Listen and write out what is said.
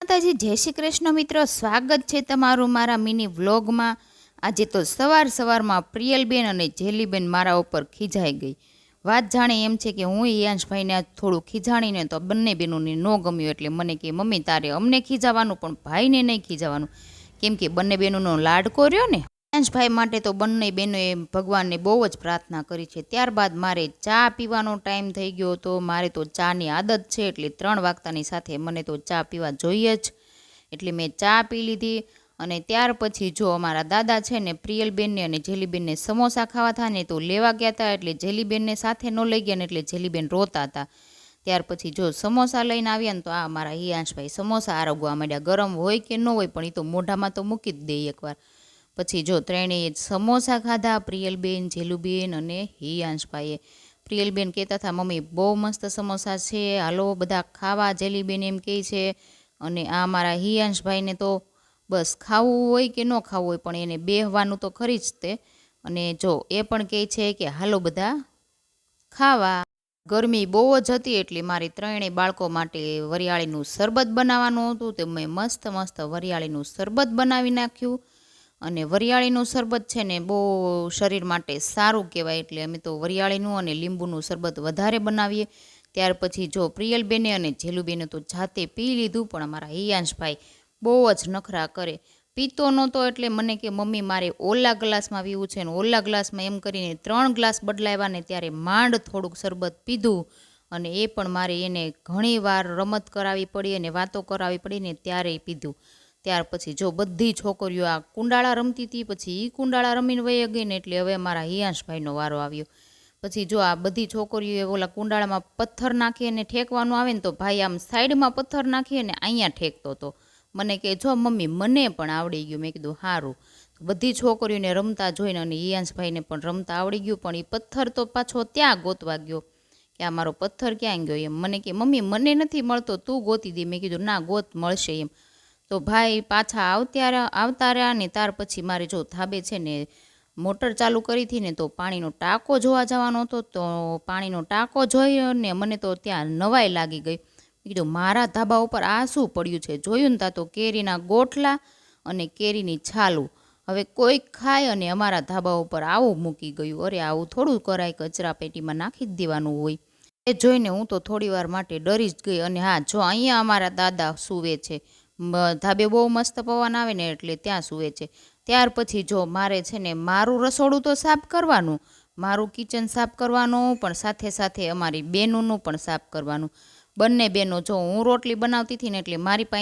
માતાજી જય શ્રી કૃષ્ણ મિત્રો, સ્વાગત છે તમારું મારા મિની વ્લોગમાં। આજે તો સવારમાં પ્રિયલબેન અને જેલીબેન મારા ઉપર ખીજાઈ ગઈ। વાત જાણે એમ છે કે હું યાંશભાઈને થોડું ખીજાણીને તો બંને બહેનોને ન ગમ્યું, એટલે મને કે મમ્મી તારે અમને ખીજાવાનું પણ ભાઈને નહીં ખીજાવાનું, કેમ કે બંને બહેનોનો લાડકો રહ્યો ને। યાંશભાઈ માટે તો બંને બહેનોએ ભગવાનને બહુ જ પ્રાર્થના કરી છે। ત્યારબાદ મારે ચા પીવાનો ટાઈમ થઈ ગયો હતો। મારે તો ચાની આદત છે, એટલે 3 વાગતાની સાથે મને તો ચા પીવા જોઈએ જ, એટલે મેં ચા પી લીધી। અને ત્યાર પછી જો અમારા દાદા છે ને પ્રિયલબેનને અને જેલીબેનને સમોસા ખાવા હતા ને તો લેવા ગયા હતા, એટલે જેલીબેનને સાથે ન લઈ ગયા ને એટલે જેલીબેન રોતા હતા। ત્યાર પછી જો સમોસા લઈને આવ્યા ને તો આ મારા હિયાંશભાઈ સમોસા આરગવા માંડ્યા। ગરમ હોય કે ન હોય પણ એ તો મોઢામાં તો મૂકી જ દે એકવાર। પછી જો ત્રણેય સમોસા ખાધા, પ્રિયલબેન, જેલુબેન અને હિયાંશભાઈએ। પ્રિયલબેન કહેતા હતા મમ્મી બહુ મસ્ત સમોસા છે, હાલો બધા ખાવા, જેલીબેન એમ કહે છે। અને આ મારા હિયાંશભાઈને તો બસ ખાવું હોય કે ન ખાવું હોય પણ એને બેહવાનું તો ખરી જ તે। અને જો એ પણ કહે છે કે હાલો બધા ખાવા। ગરમી બહુ જ હતી એટલે મારી ત્રણેય બાળકો માટે વરિયાળીનું શરબત બનાવવાનું હતું, તો મેં મસ્ત વરિયાળીનું શરબત બનાવી નાખ્યું। અને વરિયાળીનું શરબત છે ને બહુ શરીર માટે સારું કહેવાય, એટલે અમે તો વરિયાળીનું અને લીંબુનું શરબત વધારે બનાવીએ। ત્યાર પછી જો પ્રિયલબેને અને જેલુબેને તો જાતે પી લીધું, પણ અમારા હિયાંશભાઈ બહુ જ નખરા કરે, પીતો નહોતો। એટલે મને કે મમ્મી મારે ઓલા ગ્લાસમાં પીવું છે, ને ઓલા ગ્લાસમાં એમ કરીને 3 ગ્લાસ બદલાવ્યા ને ત્યારે માંડ થોડુંક શરબત પીધું। અને એ પણ મારે એને ઘણી વાર રમત કરાવી પડી અને વાતો કરાવી પડી ને ત્યારે પીધું। ત્યાર પછી જો બધી છોકરીઓ આ કુંડાળા રમતી હતી, પછી એ કુંડાળા રમીને વહી ગઈ ને એટલે હવે મારા હિયાંશભાઈનો વારો આવ્યો। પછી જો આ બધી છોકરીઓ ઓલા કુંડાળામાં પથ્થર નાખી અને ઠેકવાનું આવે ને તો ભાઈ આમ સાઈડમાં પથ્થર નાખી અને અહીંયા ઠેકતો હતો। મને કહે જો મમ્મી મને પણ આવડી ગયું। મેં કીધું સારું। બધી છોકરીઓને રમતા જોઈને અને હિયાંશભાઈને પણ રમતા આવડી ગયું, પણ એ પથ્થર તો પાછો ત્યાં ગોતવા ગયો કે આ મારો પથ્થર ક્યાં ગયો એમ। મને કે મમ્મી મને નથી મળતો, તું ગોતી દે। મેં કીધું ના ગોત મળશે એમ। તો ભાઈ પાછા આવતા રહ્યા ને ત્યાર પછી મારે જો ધાબે છે ને મોટર ચાલુ કરી હતી ને તો પાણીનો ટાંકો જોવા જવાનો હતો, તો પાણીનો ટાંકો જોયો ને મને તો ત્યાં નવાઈ લાગી ગઈ। મેં કીધું મારા ધાબા ઉપર આ શું પડ્યું છે? જોયું ને ત્યાં તો કેરીના ગોઠલા અને કેરીની છાલું, હવે કોઈક ખાય અને અમારા ધાબા ઉપર આવું મૂકી ગયું। અરે આવું થોડું કરાય, કચરા પેટીમાં નાખી જ દેવાનું હોય। એ જોઈને હું તો થોડી વાર માટે ડરી જ ગઈ। અને હા જો અહીંયા અમારા દાદા સૂવે છે, ધાબે બહુ મસ્ત પવન આવે ને એટલે ત્યાં સૂવે છે। ત્યાર પછી જો મારે છે ને મારું રસોડું તો સાફ કરવાનું, મારું કિચન સાફ કરવાનું, પણ સાથે સાથે અમારી બહેનોનું પણ સાફ કરવાનું। બંને બહેનો જો હું રોટલી બનાવતી હતી ને એટલે મારી પાસે